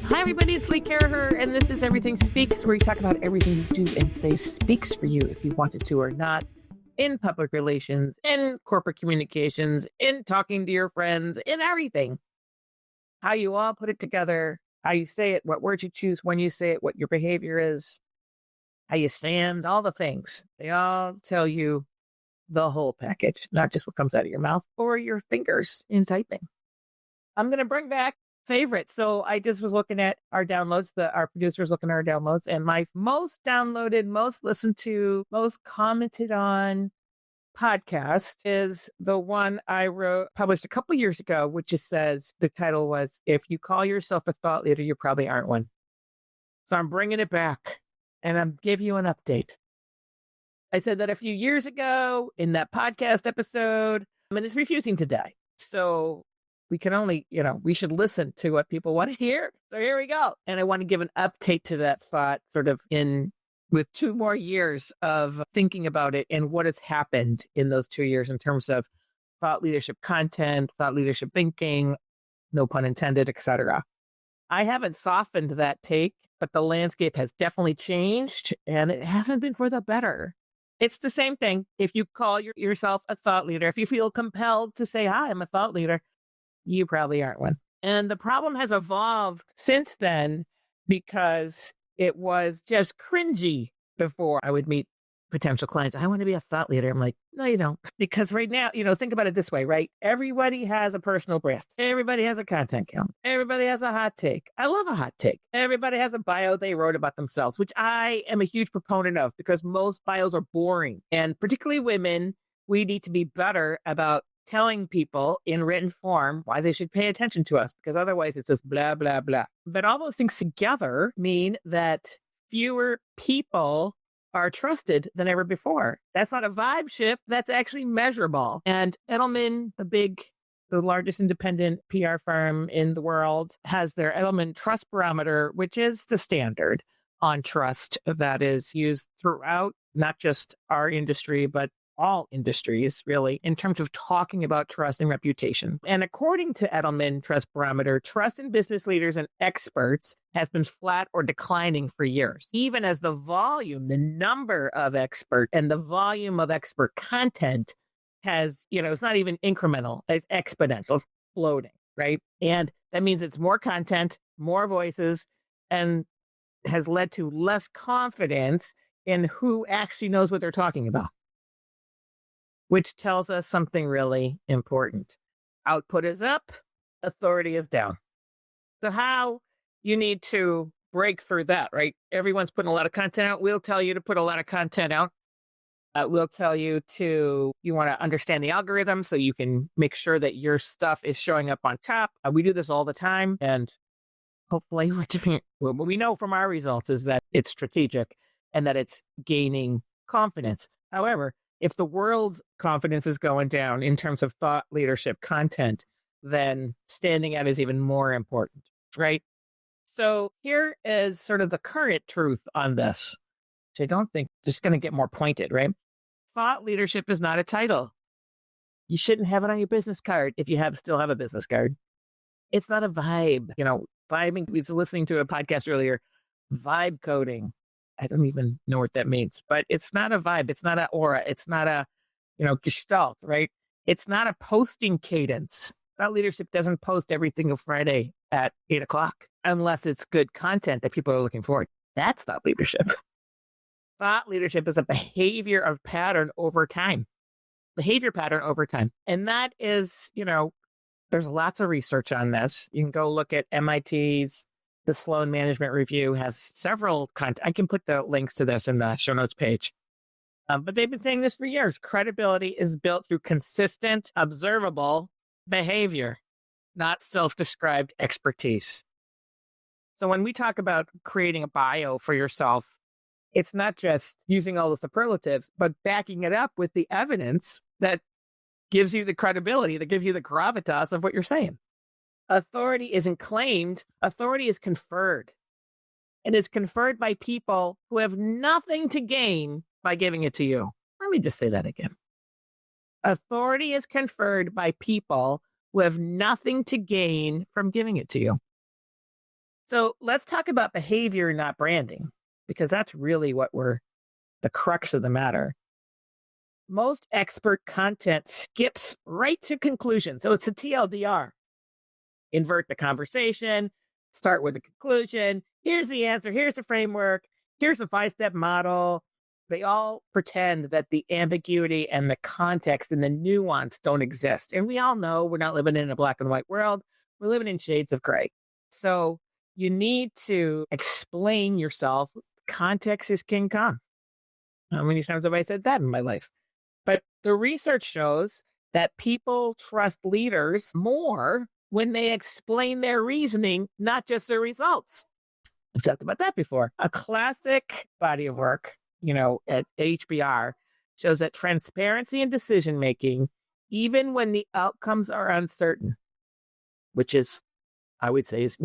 Hi, everybody. It's Lee Caraher, and this is Everything Speaks, where we talk about everything you do and say speaks for you if you want it to or not, in public relations, in corporate communications, in talking to your friends, in everything. How you all put it together, how you say it, what words you choose when you say it, what your behavior is, how you stand, all the things. They all tell you the whole package, not just what comes out of your mouth or your fingers in typing. I'm going to bring back favorites. So I just was looking at our downloads, our producers looking at our downloads, and my most downloaded, most listened to, most commented on podcast is the one I published a couple years ago, which just says, the title was, "If you call yourself a thought leader, you probably aren't one." So I'm bringing it back and I'm giving you an update. I said that a few years ago in that podcast episode, and it's refusing to die. So we can only, we should listen to what people want to hear. So here we go. And I want to give an update to that thought sort of with 2 more years of thinking about it and what has happened in those 2 years in terms of thought leadership content, thought leadership thinking, no pun intended, etc. I haven't softened that take, but the landscape has definitely changed, and it hasn't been for the better. It's the same thing. If you call yourself a thought leader, if you feel compelled to say, "Hi, I'm a thought leader," you probably aren't one. And the problem has evolved since then because it was just cringy before I would meet potential clients. "I want to be a thought leader." I'm like, no, you don't. Because right now, think about it this way, right? Everybody has a personal brand. Everybody has a content count. Everybody has a hot take. I love a hot take. Everybody has a bio they wrote about themselves, which I am a huge proponent of because most bios are boring. And particularly women, we need to be better about telling people in written form why they should pay attention to us, because otherwise it's just blah, blah, blah. But all those things together mean that fewer people are trusted than ever before. That's not a vibe shift. That's actually measurable. And Edelman, the largest independent PR firm in the world, has their Edelman Trust Barometer, which is the standard on trust that is used throughout not just our industry, but all industries, really, in terms of talking about trust and reputation. And according to Edelman Trust Barometer, trust in business leaders and experts has been flat or declining for years, even as the number of expert and the volume of expert content has, it's not even incremental, it's exponential, it's exploding, right? And that means it's more content, more voices, and has led to less confidence in who actually knows what they're talking about, which tells us something really important. Output is up, authority is down. So how you need to break through that, right? Everyone's putting a lot of content out. We'll tell you to put a lot of content out. We'll tell you you want to understand the algorithm so you can make sure that your stuff is showing up on top. We do this all the time. And hopefully what we know from our results is that it's strategic and that it's gaining confidence. However, if the world's confidence is going down in terms of thought leadership content, then standing out is even more important, right? So here is sort of the current truth on this, which I don't think is going to get more pointed, right? Thought leadership is not a title. You shouldn't have it on your business card if you still have a business card. It's not a vibe. Vibing, we was listening to a podcast earlier, vibe coding. I don't even know what that means, but it's not a vibe. It's not an aura. It's not a, gestalt, right? It's not a posting cadence. Thought leadership doesn't post every single Friday at 8:00 unless it's good content that people are looking for. That's thought leadership. Thought leadership is a behavior pattern over time. And that is, there's lots of research on this. You can go look at MIT's The Sloan Management Review has several I can put the links to this in the show notes page. But they've been saying this for years. Credibility is built through consistent, observable behavior, not self-described expertise. So when we talk about creating a bio for yourself, it's not just using all the superlatives, but backing it up with the evidence that gives you the credibility, that gives you the gravitas of what you're saying. Authority isn't claimed, authority is conferred. And it's conferred by people who have nothing to gain by giving it to you. Let me just say that again. Authority is conferred by people who have nothing to gain from giving it to you. So let's talk about behavior, not branding, because that's really the crux of the matter. Most expert content skips right to conclusion. So it's a TLDR. Invert the conversation, start with a conclusion. Here's the answer. Here's the framework. Here's the 5-step model. They all pretend that the ambiguity and the context and the nuance don't exist. And we all know we're not living in a black and white world. We're living in shades of gray. So you need to explain yourself. Context is King Kong. How many times have I said that in my life? But the research shows that people trust leaders more when they explain their reasoning, not just their results. I've talked about that before. A classic body of work, at HBR, shows that transparency in decision-making, even when the outcomes are uncertain, which is, I would say, is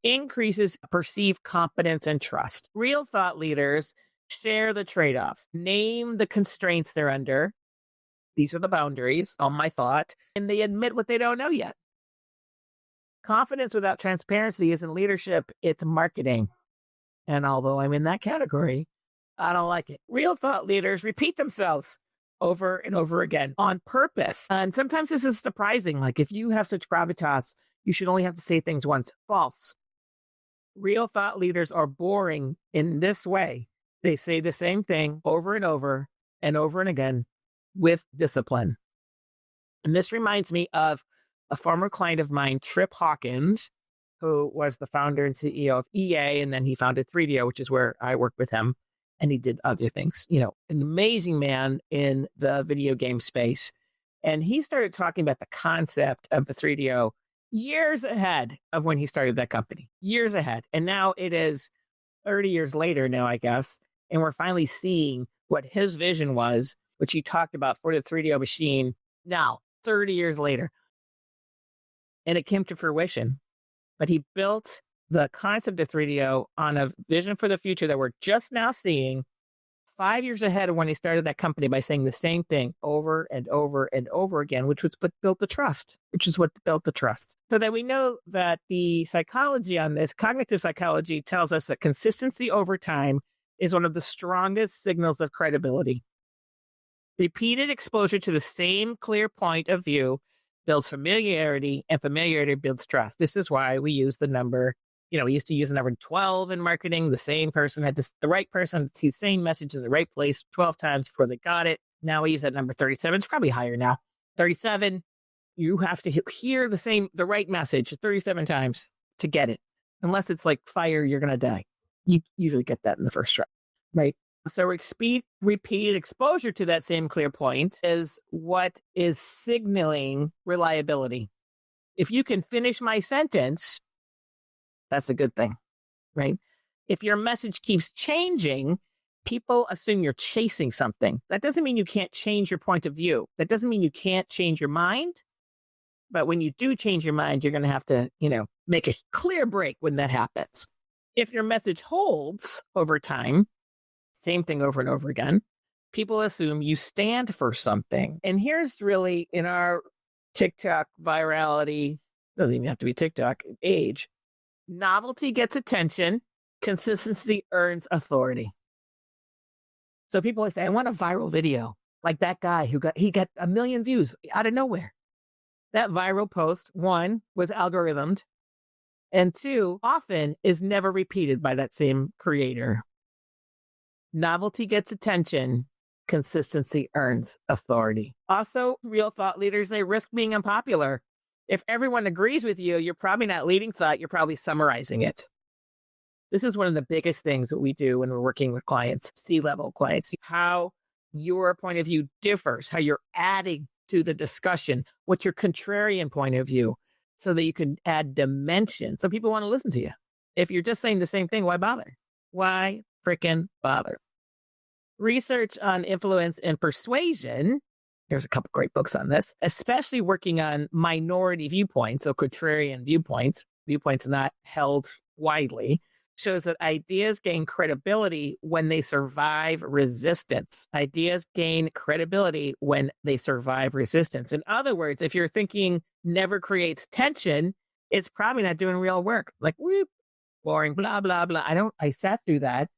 increases perceived competence and trust. Real thought leaders share the trade-offs, name the constraints they're under. These are the boundaries on my thought, and they admit what they don't know yet. Confidence without transparency isn't leadership, it's marketing. And although I'm in that category, I don't like it. Real thought leaders repeat themselves over and over again on purpose. And sometimes this is surprising. Like if you have such gravitas, you should only have to say things once. False. Real thought leaders are boring in this way. They say the same thing over and over and over and again with discipline. And this reminds me of a former client of mine, Trip Hawkins, who was the founder and CEO of EA, and then he founded 3DO, which is where I worked with him, and he did other things. An amazing man in the video game space. And he started talking about the concept of the 3DO years ahead of when he started that company, years ahead. And now it is 30 years later now, I guess, and we're finally seeing what his vision was, which he talked about for the 3DO machine now, 30 years later. And it came to fruition. But he built the concept of 3DO on a vision for the future that we're just now seeing 5 years ahead of when he started that company by saying the same thing over and over and over again, which is what built the trust, So that we know that the psychology on this, cognitive psychology, tells us that consistency over time is one of the strongest signals of credibility. Repeated exposure to the same clear point of view builds familiarity, and familiarity builds trust. This is why we use the number, we used to use the number 12 in marketing. The right person had to see the same message in the right place 12 times before they got it. Now we use that number 37. It's probably higher now. 37, you have to hear the right message 37 times to get it. Unless it's like fire, you're going to die. You usually get that in the first try, right? So repeated exposure to that same clear point is what is signaling reliability. If you can finish my sentence, that's a good thing, right? If your message keeps changing, people assume you're chasing something. That doesn't mean you can't change your point of view. That doesn't mean you can't change your mind. But when you do change your mind, you're going to have to, make a clear break when that happens. If your message holds over time, same thing over and over again, people assume you stand for something. And here's really, in our TikTok virality, doesn't even have to be TikTok, age, novelty gets attention, consistency earns authority. So people say, I want a viral video like that guy he got 1 million views out of nowhere. That viral post, 1, was algorithmed, and 2, often is never repeated by that same creator. Novelty gets attention, consistency earns authority. Also, real thought leaders, they risk being unpopular. If everyone agrees with you, you're probably not leading thought, you're probably summarizing it. This is one of the biggest things that we do when we're working with clients, C-level clients, how your point of view differs, how you're adding to the discussion, what's your contrarian point of view, so that you can add dimension. So people want to listen to you. If you're just saying the same thing, why bother? Why freaking bother? Research on influence and persuasion, there's a couple great books on this, especially working on minority viewpoints, so contrarian viewpoints not held widely, shows that ideas gain credibility when they survive resistance. Ideas gain credibility when they survive resistance. In other words, if your thinking never creates tension, it's probably not doing real work. Like, whoop, boring, blah, blah, blah. I sat through that.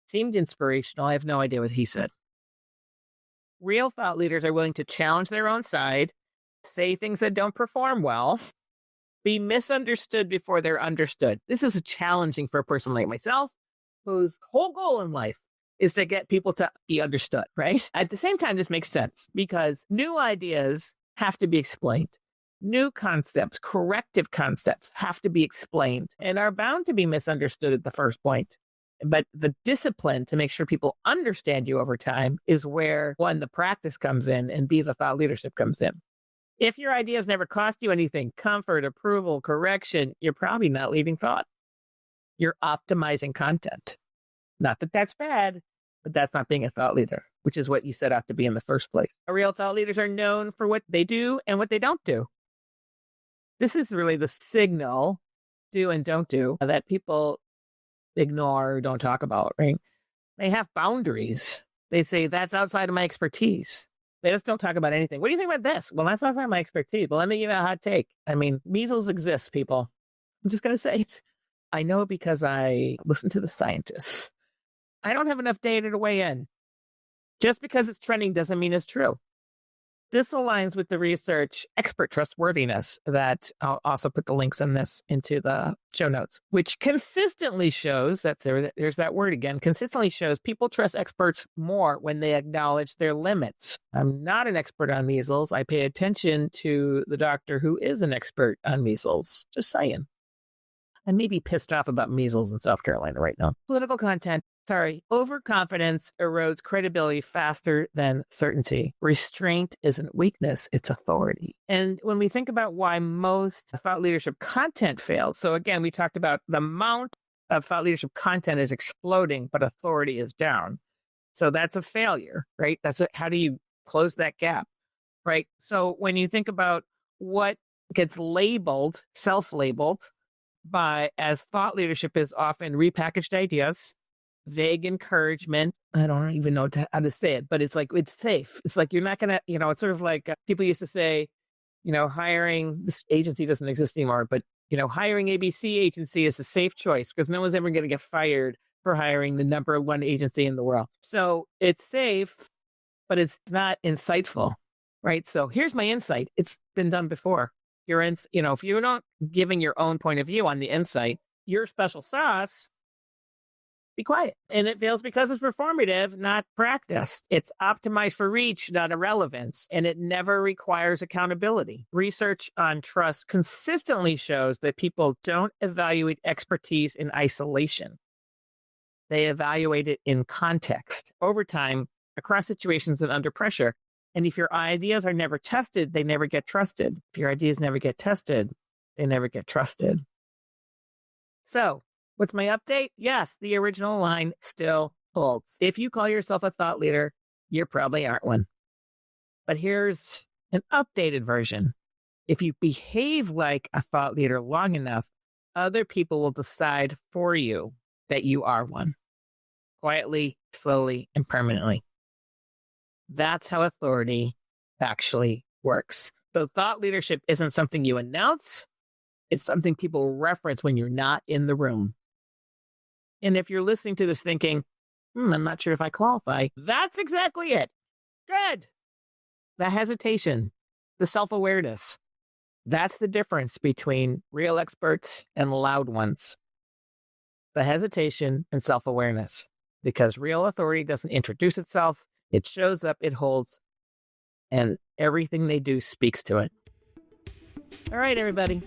Seemed inspirational. I have no idea what he said. Real thought leaders are willing to challenge their own side, say things that don't perform well, be misunderstood before they're understood. This is challenging for a person like myself, whose whole goal in life is to get people to be understood, right? At the same time, this makes sense because new ideas have to be explained. New concepts, corrective concepts have to be explained and are bound to be misunderstood at the first point. But the discipline to make sure people understand you over time is where, one, the practice comes in, and B, the thought leadership comes in. If your ideas never cost you anything, comfort, approval, correction, you're probably not leaving thought. You're optimizing content. Not that that's bad, but that's not being a thought leader, which is what you set out to be in the first place. Real thought leaders are known for what they do and what they don't do. This is really the signal, do and don't do, that people ignore or don't talk about, right? They have boundaries. They say, that's outside of my expertise. They just don't talk about anything. What do you think about this? Well, that's outside my expertise. But let me give you a hot take. I mean, measles exists, people. I'm just going to say it. I know because I listen to the scientists. I don't have enough data to weigh in. Just because it's trending doesn't mean it's true. This aligns with the research expert trustworthiness that I'll also put the links in this into the show notes, which consistently shows that there's that word again, consistently shows people trust experts more when they acknowledge their limits. I'm not an expert on measles. I pay attention to the doctor who is an expert on measles. Just saying. I may be pissed off about measles in South Carolina right now. Political content. Overconfidence erodes credibility faster than certainty. Restraint isn't weakness, it's authority. And when we think about why most thought leadership content fails, so again, we talked about the amount of thought leadership content is exploding, but authority is down. So that's a failure, right? How do you close that gap, right? So when you think about what gets labeled, self-labeled, as thought leadership is often repackaged ideas, vague encouragement. I don't even know how to say it, but it's like, it's safe. It's like, you're not going to, it's sort of like people used to say, hiring, this agency doesn't exist anymore, but, hiring ABC agency is a safe choice because no one's ever going to get fired for hiring the number one agency in the world. So it's safe, but it's not insightful, right? So here's my insight. It's been done before. If you're not giving your own point of view on the insight, your special sauce, be quiet. And it fails because it's performative, not practiced. It's optimized for reach, not irrelevance. And it never requires accountability. Research on trust consistently shows that people don't evaluate expertise in isolation. They evaluate it in context, over time, across situations and under pressure. And if your ideas are never tested, they never get trusted. If your ideas never get tested, they never get trusted. So, what's my update? Yes, the original line still holds. If you call yourself a thought leader, you probably aren't one. But here's an updated version. If you behave like a thought leader long enough, other people will decide for you that you are one. Quietly, slowly, and permanently. That's how authority actually works. So thought leadership isn't something you announce. It's something people reference when you're not in the room. And if you're listening to this thinking, I'm not sure if I qualify, that's exactly it. Good. The hesitation, the self-awareness. That's the difference between real experts and loud ones. The hesitation and self-awareness. Because real authority doesn't introduce itself. It shows up, it holds, and everything they do speaks to it. All right, everybody.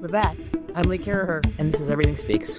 With that, I'm Lee Caraher, and this is Everything Speaks.